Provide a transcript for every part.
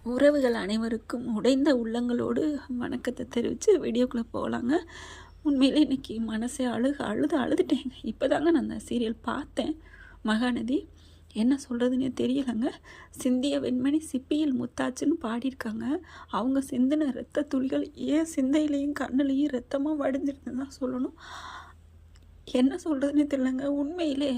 உறவுகள் அனைவருக்கும் உடைந்த உள்ளங்களோடு வணக்கத்தை தெரிவித்து வீடியோக்குள்ளே போகலாங்க. உண்மையிலே இன்றைக்கி மனசே அழுதுட்டேங்க. இப்போ தாங்க நான் அந்த சீரியல் பார்த்தேன், மகாநதி. என்ன சொல்கிறதுனே தெரியலைங்க. சிந்திய வெண்மணி சிப்பியில் முத்தாச்சுன்னு பாடியிருக்காங்க. அவங்க சிந்தின இரத்த துளிகள் ஏன் சிந்தையிலையும் கண்ணுலேயும் ரத்தமாக வடிஞ்சிருக்குன்னு தான் சொல்லணும். என்ன சொல்கிறதுனே தெரியலங்க. உண்மையிலே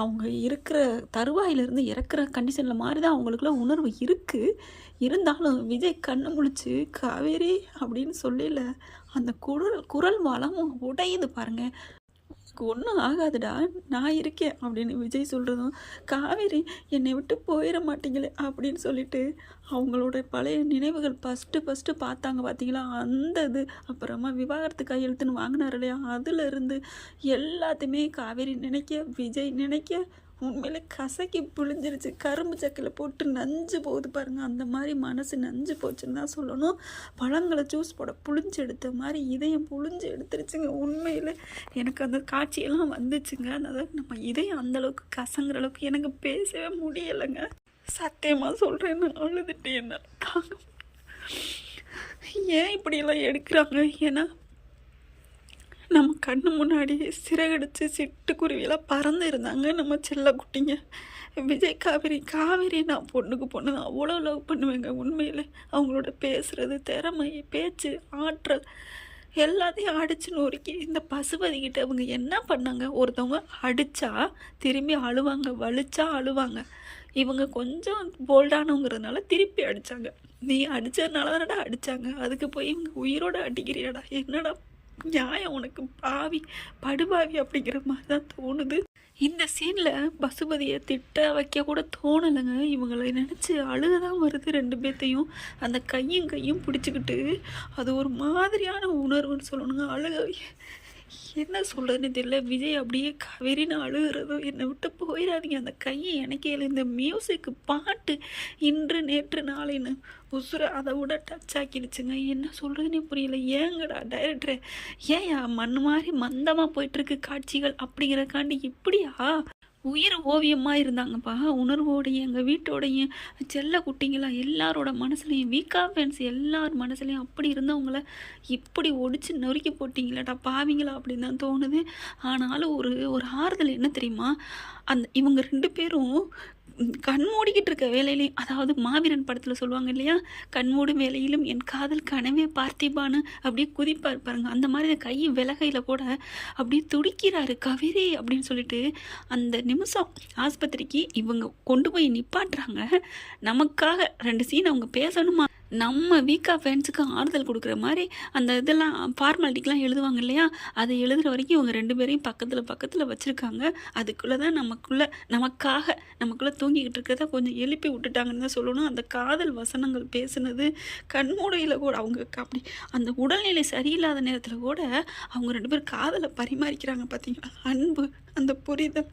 அவங்க இருக்கிற தருவாயிலிருந்து இறக்குற கண்டிஷனில் மாதிரி தான் அவங்களுக்குள்ள உணர்வு இருக்குது. இருந்தாலும் விஜய் கண்ணு முழிச்சு காவேரி அப்படின்னு சொல்லல, அந்த குரல் வளமும் உடையுது பாருங்கள். ஒன்றும் ஆகாதுடா, நான் இருக்கேன் அப்படின்னு விஜய் சொல்கிறதும், காவேரி என்னை விட்டு போயிட மாட்டீங்களே அப்படின்னு சொல்லிட்டு அவங்களோட பழைய நினைவுகள் ஃபஸ்ட்டு பார்த்தாங்க பார்த்தீங்களா, அந்த இது. அப்புறமா விவாகரத்து கையெழுத்துன்னு வாங்கினார் இல்லையா, அதிலிருந்து எல்லாத்தையுமே காவேரி நினைக்க, விஜய் நினைக்க உண்மையிலே கசக்கி புழிஞ்சிருச்சு. கரும்பு சக்கையில் போட்டு நஞ்சு போகுது பாருங்கள், அந்த மாதிரி மனசு நஞ்சு போச்சுன்னு தான் சொல்லணும். பழங்களை ஜூஸ் போட புழிஞ்சு எடுத்த மாதிரி இதயம் புழிஞ்சு எடுத்துருச்சுங்க. உண்மையில் எனக்கு அந்த காட்சியெல்லாம் வந்துச்சுங்க. அதாவது நம்ம இதயம் அந்தளவுக்கு கசங்குற அளவுக்கு எனக்கு பேசவே முடியலைங்க. சத்தியமாக சொல்கிறேன், நான் அழுதுட்டேன். என்ன தாங்க, ஏன் இப்படியெல்லாம் எடுக்கிறாங்க? ஏன்னா நம்ம கண்ணு முன்னாடி சிறகடிச்சு சிட்டுக்குருவியெல்லாம் பறந்து இருந்தாங்க நம்ம செல்ல குட்டிங்க. விஜய் காவேரி நான் பொண்ணுக்கு பொண்ணு தான் அவ்வளோ லவ் பண்ணுவேங்க. உண்மையில் அவங்களோட பேசுகிறது, திறமை, பேச்சு, ஆற்றல் எல்லாத்தையும் அடித்து நொறுக்கி இந்த பசுபதிக்கிட்ட அவங்க என்ன பண்ணாங்க? ஒருத்தவங்க அடித்தா திரும்பி அழுவாங்க, வலிச்சா அழுவாங்க. இவங்க கொஞ்சம் போல்டானவங்கிறதுனால திருப்பி அடித்தாங்க. நீ அடித்ததுனால தானடா அடித்தாங்க, அதுக்கு போய் இவங்க உயிரோடு அடிக்கிறியாடா, என்னடா நியாயம் உனக்கு? படுபாவி அப்படிங்கிற மாதிரி தான் தோணுது. இந்த சீனில் பசுபதியை திட்ட வைக்க கூட தோணலைங்க. இவங்களை நினச்சி அழுகதான் வருது ரெண்டு பேர்த்தையும். அந்த கையும் பிடிச்சிக்கிட்டு அது ஒரு மாதிரியான உணர்வுன்னு சொல்லணுங்க. அழுக என்ன சொல்கிறதுன்னு தெரியல. விஜய் அப்படியே காவேரின்னு அழுகிறதும், என்னை விட்டு போயிடாதீங்க, அந்த கையை எனக்கே இந்த மியூசிக்கு பாட்டு இன்று நேற்று நாளைன்னு உசுரை அதை விட டச் ஆக்கிடுச்சுங்க. என்ன சொல்கிறதுனே புரியல. ஏங்கடா டைரக்டரு, ஏன் மண் மாதிரி மந்தமாக போயிட்டுருக்கு காட்சிகள் அப்படிங்கிறக்காண்டி இப்படியா? உயிர் ஓவியமாக இருந்தாங்கப்பா, உணர்வோடையும் எங்கள் வீட்டோடையும் செல்ல குட்டிங்களாம் எல்லாரோட மனசுலையும், வீக்கா ஃபேன்ஸ் எல்லார் மனசுலையும் அப்படி இருந்தவங்கள இப்படி ஒடிச்சு நொறுக்கி போட்டிங்களாடா பாவிங்களா அப்படின்னு தான் தோணுது. ஆனாலும் ஒரு ஆறுதல் என்ன தெரியுமா, இவங்க ரெண்டு பேரும் கண் மூடிக்கிட்டு இருக்க வேலையிலையும், அதாவது மாவீரன் படத்தில் சொல்லுவாங்க இல்லையா, கண்மூடும் வேலையிலும் என் காதல் கனவே பார்த்திபான்னு அப்படியே குதிப்பார் பாருங்க. அந்த மாதிரி கை விலகையில் கூட அப்படியே துடிக்கிறாரு காவேரி அப்படின்னு சொல்லிட்டு. அந்த நிமிஷம் ஆஸ்பத்திரிக்கு இவங்க கொண்டு போய் நிப்பாட்டுறாங்க. நமக்காக 2 சீன் அவங்க பேசணுமா, நம்ம வீக்கா ஃபேன்ஸுக்கு ஆறுதல் கொடுக்குற மாதிரி அந்த இதெல்லாம் ஃபார்மாலிட்டிக்கெலாம் எழுதுவாங்க இல்லையா, அதை எழுதுகிற வரைக்கும் இவங்க 2 பேரையும் பக்கத்தில் வச்சுருக்காங்க. அதுக்குள்ளே தான் நமக்குள்ளே தூங்கிக்கிட்டு இருக்கிறத கொஞ்சம் எழுப்பி விட்டுட்டாங்கன்னு தான் சொல்லணும். அந்த காதல் வசனங்கள் பேசுனது, கண்மூடையில் கூட அவங்க அப்படி அந்த உடல்நிலை சரியில்லாத நேரத்தில் கூட அவங்க 2 பேரும் காதலை பரிமாறிக்கிறாங்க பார்த்தீங்களா. அன்பு, அந்த புரிதல்,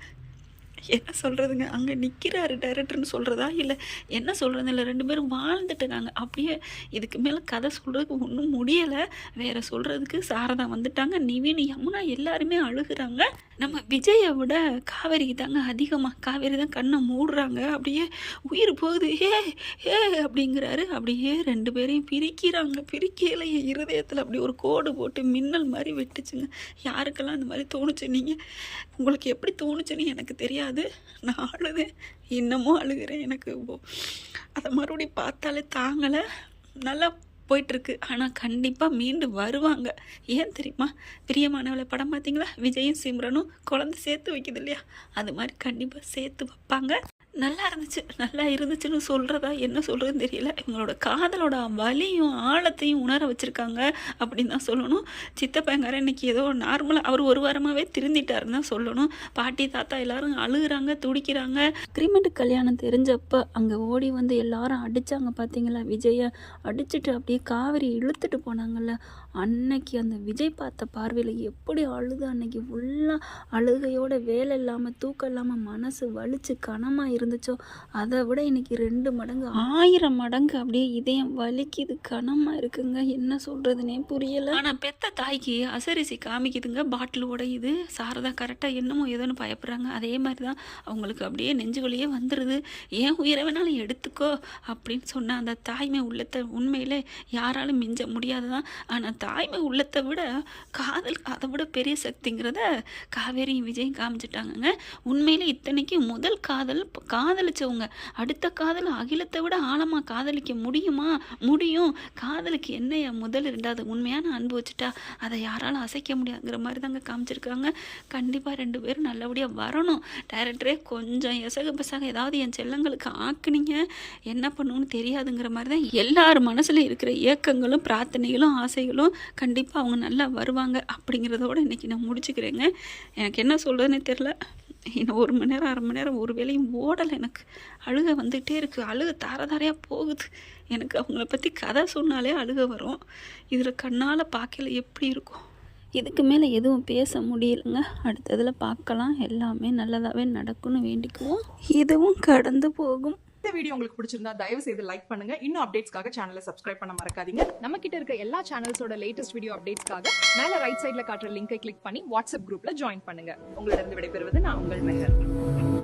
என்ன சொல்கிறதுங்க. அங்கே நிற்கிறாரு டைரக்டர்னு சொல்கிறதா இல்லை என்ன சொல்கிறது இல்லை, 2 பேரும் வாழ்ந்துட்டுருக்காங்க அப்படியே. இதுக்கு மேலே கதை சொல்கிறதுக்கு ஒன்றும் முடியலை. வேறு சொல்கிறதுக்கு சாரதா வந்துட்டாங்க, நிவின், யமுனா எல்லாருமே அழுகிறாங்க. நம்ம விஜயை விட காவேரிக்கு தாங்க அதிகமாக. காவேரி தான் கண்ணை மூடுறாங்க, அப்படியே உயிர் போகுது, ஏ அப்படிங்கிறாரு. அப்படியே 2 பேரையும் பிரிக்கையில் என் இருதயத்தில் அப்படி ஒரு கோடு போட்டு மின்னல் மாதிரி வெட்டுச்சுங்க. யாருக்கெல்லாம் அந்த மாதிரி தோணுச்சு? உங்களுக்கு எப்படி தோணுச்சுன்னு எனக்கு தெரியாது. நான் அழுதேன், இன்னமும் அழுகிறேன். எனக்கு அதை மறுபடியும் பார்த்தாலே தாங்கலை. நல்லா போயிட்டுருக்கு. ஆனால் கண்டிப்பாக மீண்டு வருவாங்க. ஏன் தெரியுமா, பிரியமானவளை படம் பார்த்தீங்களா, விஜயும் சிம்ரனும் குழந்தை சேர்த்து வைக்குது இல்லையா, அது மாதிரி கண்டிப்பாக சேர்த்து வைப்பாங்க. நல்லா இருந்துச்சுன்னு சொல்கிறதா என்ன சொல்கிறதுன்னு தெரியல. இவங்களோட காதலோட வலியும் ஆழத்தையும் உணர வச்சுருக்காங்க அப்படின்னு தான் சொல்லணும். சித்தப்பங்கார இன்றைக்கி ஏதோ நார்மலாக அவர் 1 வாரமாகவே திருந்திட்டாருன்னு தான் சொல்லணும். பாட்டி தாத்தா எல்லாரும் அழுகுறாங்க, துடிக்கிறாங்க. அக்ரிமெண்ட் கல்யாணம் தெரிஞ்சப்போ அங்கே ஓடி வந்து எல்லாரும் அடித்தாங்க பார்த்தீங்களா, விஜயை அடிச்சுட்டு அப்படியே காவேரி இழுத்துட்டு போனாங்கல்ல. அன்னைக்கு அந்த விஜய் பார்த்த பார்வையில் எப்படி அழுது, அன்னைக்கு ஃபுல்லாக அழுகையோட வேலை இல்லாமல் தூக்கம் இல்லாமல் மனசு வலிச்சு கனமாக இருந்து இருந்துச்சோ அதை விட இன்னைக்கு 2 மடங்கு 1000 மடங்கு அப்படியே இதயம் வலிக்குது, கனமாக இருக்குங்க. என்ன சொல்கிறதுனே புரியலை. ஆனால் பெத்த தாய்க்கு அசரிசி காமிக்குதுங்க, பாட்டில் உடையுது. சாரதா கரெக்டாக என்னமோ ஏதோன்னு பயப்படுறாங்க. அதே மாதிரி தான் அவங்களுக்கு அப்படியே நெஞ்சுக்குள்ளேயே வந்துடுது. ஏன் உயிரை வேணாலும் எடுத்துக்கோ அப்படின்னு சொன்னால் அந்த தாய்மை உள்ளத்தை உண்மையிலே யாராலும் மிஞ்ச முடியாது தான். ஆனால் தாய்மை உள்ளத்தை விட காதல் அதை விட பெரிய சக்திங்கிறத காவேரியும் விஜயும் காமிச்சிட்டாங்கங்க. உண்மையிலே இத்தனைக்கு முதல் காதலிச்சவங்க அடுத்த காதல் அகிலத்தை விட ஆழமாக காதலிக்க முடியுமா? முடியும். காதலுக்கு என்னையா முதல் 2வது உண்மையான அன்பு வச்சுட்டா அதை யாராலும் அசைக்க முடியாதுங்கிற மாதிரி தாங்க காமிச்சிருக்காங்க. கண்டிப்பாக 2 பேரும் நல்லபடியாக வரணும். டைரக்டரே கொஞ்சம் எசக பசக ஏதாவது என் செல்லங்களுக்கு ஆக்குனீங்க என்ன பண்ணுன்னு தெரியாதுங்கிற மாதிரி தான் எல்லார் மனசில் இருக்கிற ஏக்கங்களும் பிரார்த்தனைகளும் ஆசைகளும் கண்டிப்பாக அவங்க நல்லா வருவாங்க அப்படிங்கிறதோட இன்றைக்கி நான் முடிச்சுக்கிறேங்க. எனக்கு என்ன சொல்கிறதுனே தெரில. இன்னும் 1 மணி நேரம் 1/2 மணி நேரம் ஒரு வேலையும் ஓடலை. எனக்கு அழுகை வந்துகிட்டே இருக்குது. அழுகை தாரையாக போகுது. எனக்கு அவங்கள பற்றி கதை சொன்னாலே அழுகை வரும். இதில் கண்ணால் பார்க்கல எப்படி இருக்கும். இதுக்கு மேலே எதுவும் பேச முடியலைங்க. அடுத்ததில் பார்க்கலாம். எல்லாமே நல்லதாகவே நடக்கும்னு வேண்டிக்குவோம். இதுவும் கடந்து போகும். இந்த வீடியோ உங்களுக்கு பிடிச்சிருந்தா தயவு செய்து லைக் பண்ணுங்க. இன்னும் அப்டேட்ஸ்க்காக சேனலை சப்ஸ்கிரைப் பண்ண மறக்காதீங்க. நம்ம கிட்ட இருக்க எல்லா சேனல்ஸோட லேட்டஸ்ட் வீடியோ அப்டேட்ஸ்க்காக மேல ரைட் சைடுல காட்டுற லிங்கை கிளிக் பண்ணி வாட்ஸ்அப் குரூப்ல ஜாயின் பண்ணுங்க. உங்களிடம் விடைபெறுவது நான் உங்கள் மெஹர்.